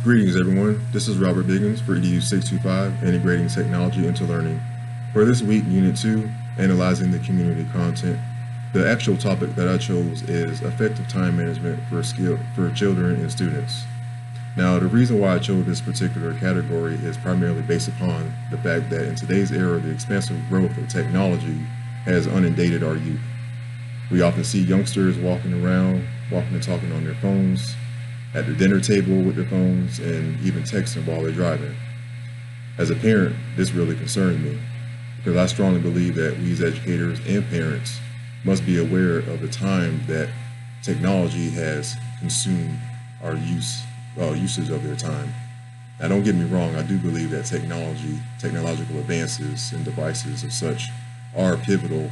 Greetings everyone, this is Robert Biggins for EDU 625, Integrating Technology into Learning. For this week, Unit 2, Analyzing the Community Content, the actual topic that I chose is effective time management for children and students. Now, the reason why I chose this particular category is primarily based upon the fact that in today's era, the expansive growth of technology has inundated our youth. We often see youngsters walking and talking on their phones, at the dinner table with their phones, and even texting while they're driving. As a parent, this really concerns me because I strongly believe that we as educators and parents must be aware of the time that technology has consumed our usage of their time. Now, don't get me wrong, I do believe that technological advances and devices and such are pivotal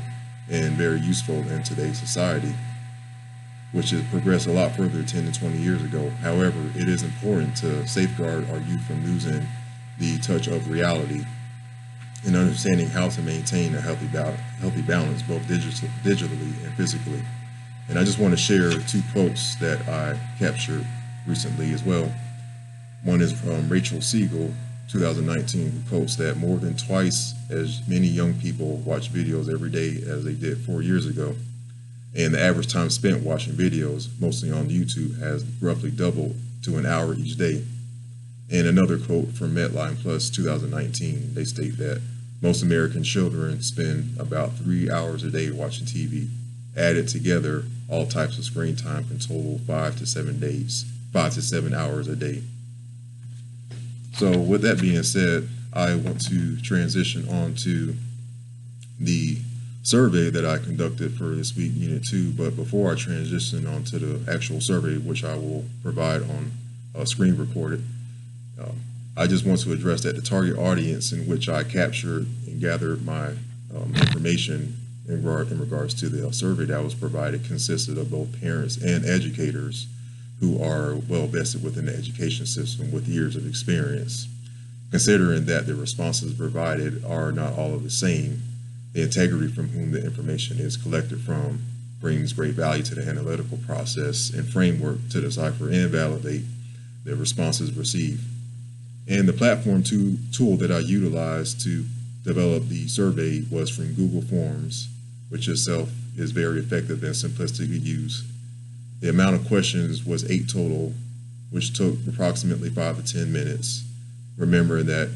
and very useful in today's society, which has progressed a lot further 10 to 20 years ago. However, it is important to safeguard our youth from losing the touch of reality and understanding how to maintain a healthy balance, both digitally and physically. And I just want to share two quotes that I captured recently as well. One is from Rachel Siegel, 2019, who quotes that more than twice as many young people watch videos every day as they did 4 years ago. And the average time spent watching videos, mostly on YouTube, has roughly doubled to an hour each day. And another quote from Medline Plus 2019, they state that most American children spend about 3 hours a day watching TV. Added together, all types of screen time can total 5 to 7 hours a day. So with that being said, I want to transition on to the survey that I conducted for this week, Unit 2. But before I transition on to the actual survey, which I will provide on screen recorded, I just want to address that the target audience in which I captured and gathered my information in regards to the survey that was provided consisted of both parents and educators who are well vested within the education system with years of experience. Considering that the responses provided are not all of the same, the integrity from whom the information is collected from brings great value to the analytical process and framework to decipher and validate the responses received. And the platform tool that I utilized to develop the survey was from Google Forms, which itself is very effective and simplistic to use. The amount of questions was 8 total, which took approximately 5 to 10 minutes. Remember that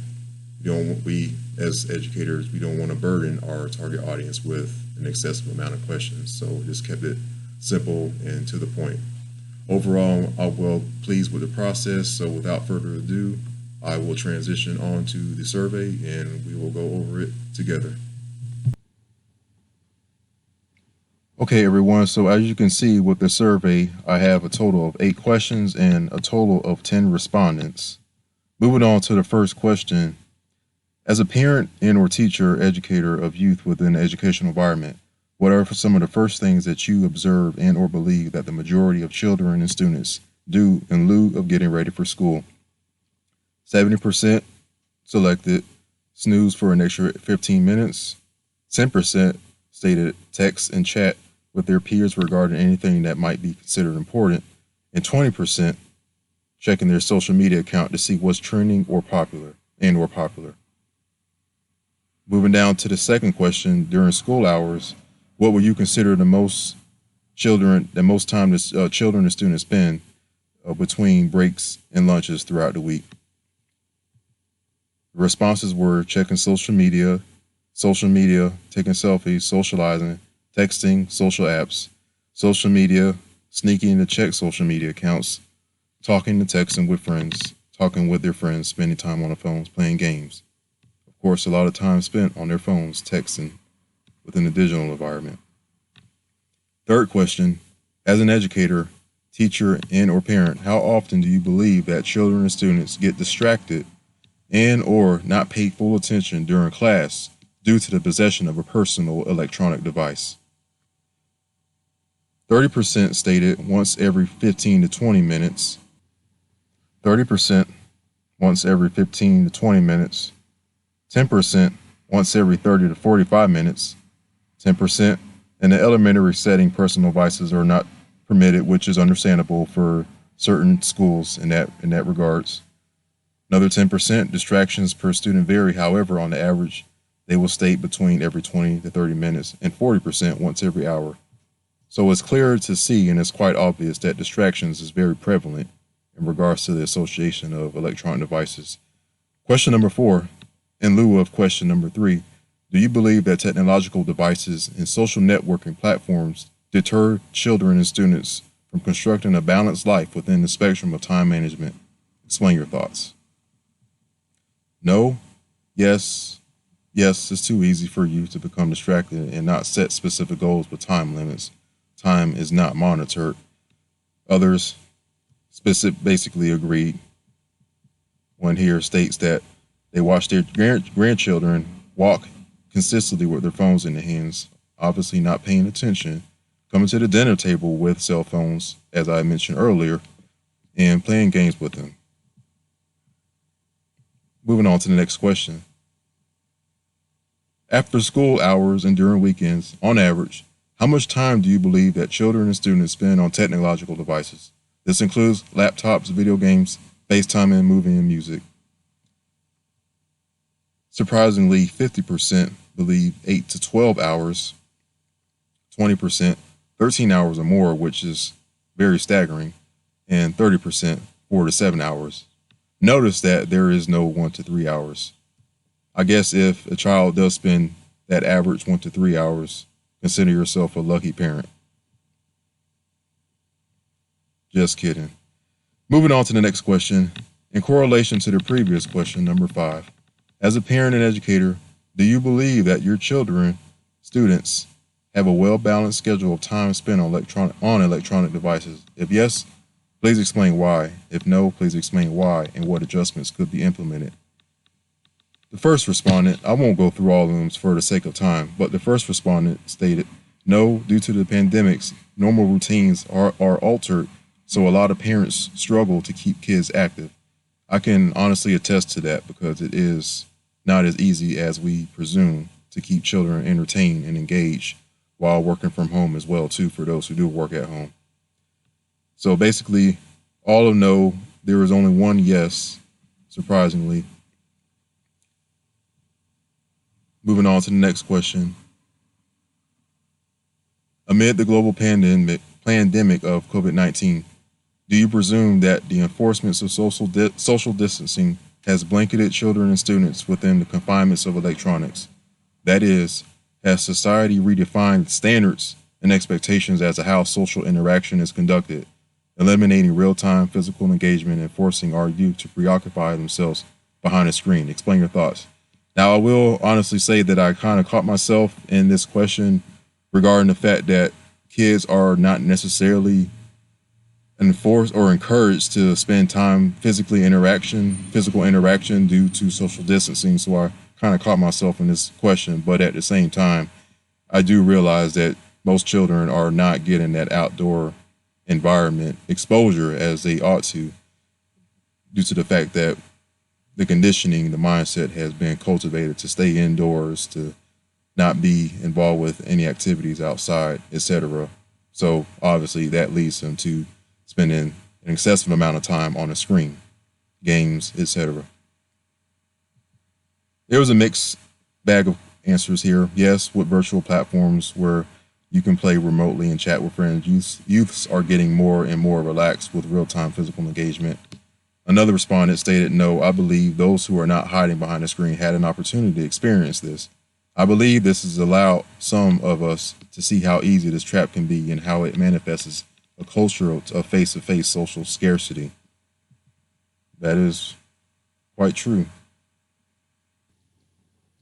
we as educators, we don't want to burden our target audience with an excessive amount of questions, so just kept it simple and to the point. Overall, I'm well pleased with the process, so without further ado, I will transition on to the survey and we will go over it together. Okay, everyone, so as you can see with the survey, I have a total of 8 questions and a total of 10 respondents. Moving on to the first question. As a parent and or teacher, educator of youth within the educational environment, what are some of the first things that you observe and or believe that the majority of children and students do in lieu of getting ready for school? 70% selected snooze for an extra 15 minutes. 10% stated text and chat with their peers regarding anything that might be considered important. And 20% checking their social media account to see what's trending or popular. Moving down to the second question, during school hours, what would you consider the most time that children and students spend between breaks and lunches throughout the week? The responses were checking social media, taking selfies, socializing, texting, social apps, social media, sneaking to check social media accounts, talking and texting with friends, talking with their friends, spending time on the phones, playing games. Of course, a lot of time spent on their phones, texting within the digital environment. Third question, as an educator, teacher, and or parent, how often do you believe that children and students get distracted and or not pay full attention during class due to the possession of a personal electronic device? 30% stated once every 15 to 20 minutes. 30% once every 15 to 20 minutes. 10% once every 30 to 45 minutes. 10% in the elementary setting, personal devices are not permitted, which is understandable for certain schools in that regards. Another 10% distractions per student vary. However, on the average, they will state between every 20 to 30 minutes and 40% once every hour. So it's clear to see and it's quite obvious that distractions is very prevalent in regards to the association of electronic devices. Question number 4, in lieu of question number 3, do you believe that technological devices and social networking platforms deter children and students from constructing a balanced life within the spectrum of time management? Explain your thoughts. No, yes, yes, it's too easy for you to become distracted and not set specific goals with time limits. Time is not monitored. Others basically agreed. One here states that they watch their grandchildren walk consistently with their phones in their hands, obviously not paying attention, coming to the dinner table with cell phones, as I mentioned earlier, and playing games with them. Moving on to the next question. After school hours and during weekends, on average, how much time do you believe that children and students spend on technological devices? This includes laptops, video games, FaceTiming, movie, and music. Surprisingly, 50% believe 8 to 12 hours, 20% 13 hours or more, which is very staggering, and 30% 4 to 7 hours. Notice that there is no 1 to 3 hours. I guess if a child does spend that average 1 to 3 hours, consider yourself a lucky parent. Just kidding. Moving on to the next question. In correlation to the previous question, number 5, as a parent and educator, do you believe that your children, students, have a well-balanced schedule of time spent on electronic devices? If yes, please explain why. If no, please explain why and what adjustments could be implemented. The first respondent, I won't go through all of them for the sake of time, but the first respondent stated, no, due to the pandemics, normal routines are altered, so a lot of parents struggle to keep kids active. I can honestly attest to that because it is not as easy as we presume to keep children entertained and engaged while working from home as well, too, for those who do work at home. So basically, all of no, there is only one yes, surprisingly. Moving on to the next question. Amid the global pandemic of COVID-19, do you presume that the enforcement of social distancing has blanketed children and students within the confinements of electronics? That is, has society redefined standards and expectations as to how social interaction is conducted, eliminating real-time physical engagement and forcing our youth to preoccupy themselves behind a screen? Explain your thoughts. Now, I will honestly say that I kind of caught myself in this question regarding the fact that kids are not necessarily enforced or encouraged to spend time physical interaction due to social distancing. So I kind of caught myself in this question, but at the same time, I do realize that most children are not getting that outdoor environment exposure as they ought to, due to the fact that the conditioning, the mindset has been cultivated to stay indoors, to not be involved with any activities outside, etc. So obviously that leads them to spending an excessive amount of time on a screen, games, etc. There was a mixed bag of answers here. Yes, with virtual platforms where you can play remotely and chat with friends, youths are getting more and more relaxed with real-time physical engagement. Another respondent stated, no, I believe those who are not hiding behind the screen had an opportunity to experience this. I believe this has allowed some of us to see how easy this trap can be and how it manifests a culture of face-to-face social scarcity. That is quite true.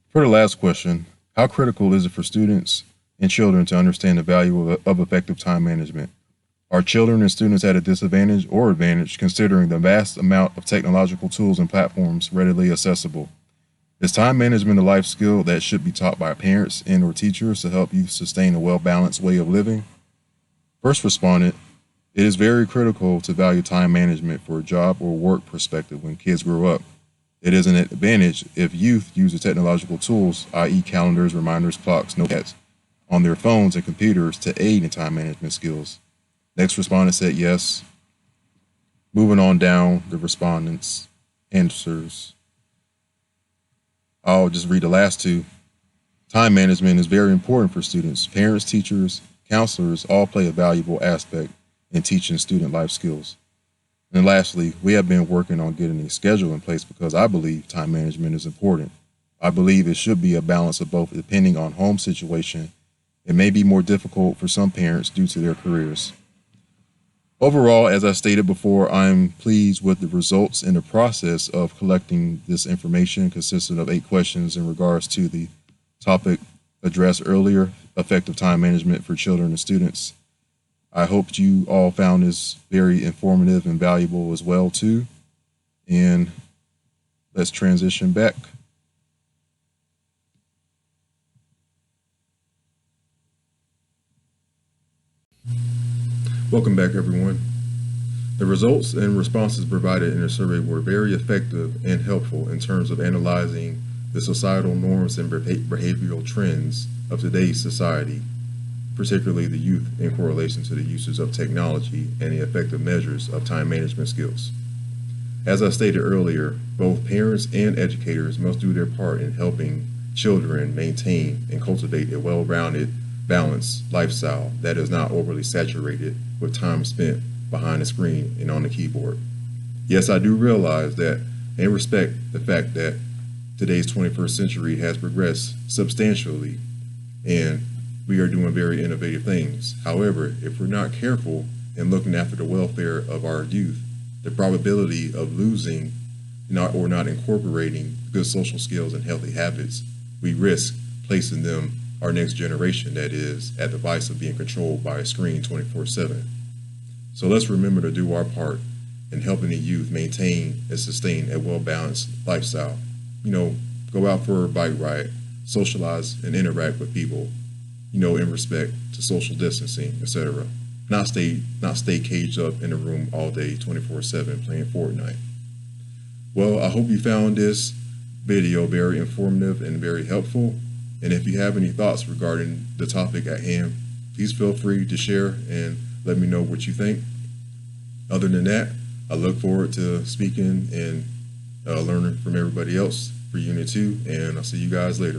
For the last question, how critical is it for students and children to understand the value of effective time management? Are children and students at a disadvantage or advantage considering the vast amount of technological tools and platforms readily accessible? Is time management a life skill that should be taught by parents and or teachers to help you sustain a well-balanced way of living? First respondent, it is very critical to value time management for a job or work perspective when kids grow up. It is an advantage if youth use the technological tools, i.e. calendars, reminders, clocks, notepads, on their phones and computers to aid in time management skills. Next respondent said yes. Moving on down the respondents' answers, I'll just read the last two. Time management is very important for students. Parents, teachers, counselors all play a valuable aspect in teaching student life skills. And lastly, we have been working on getting a schedule in place because I believe time management is important. I believe it should be a balance of both depending on home situation. It may be more difficult for some parents due to their careers. Overall, as I stated before, I'm pleased with the results and the process of collecting this information consisting of 8 questions in regards to the topic addressed earlier, effective time management for children and students. I hope you all found this very informative and valuable as well too. And let's transition back. Welcome back, everyone. The results and responses provided in the survey were very effective and helpful in terms of analyzing the societal norms and behavioral trends of today's society, particularly the youth in correlation to the uses of technology and the effective measures of time management skills. As I stated earlier, both parents and educators must do their part in helping children maintain and cultivate a well-rounded, balanced lifestyle that is not overly saturated with time spent behind the screen and on the keyboard. Yes, I do realize that and respect the fact that today's 21st century has progressed substantially and we are doing very innovative things. However, if we're not careful in looking after the welfare of our youth, the probability of losing or not incorporating good social skills and healthy habits, we risk placing them, our next generation, that is, at the vice of being controlled by a screen 24/7. So let's remember to do our part in helping the youth maintain and sustain a well-balanced lifestyle. Go out for a bike ride, socialize and interact with people, in respect to social distancing, etc. Not stay caged up in a room all day, 24/7, playing Fortnite. Well, I hope you found this video very informative and very helpful. And if you have any thoughts regarding the topic at hand, please feel free to share and let me know what you think. Other than that, I look forward to speaking and learning from everybody else for Unit 2, and I'll see you guys later.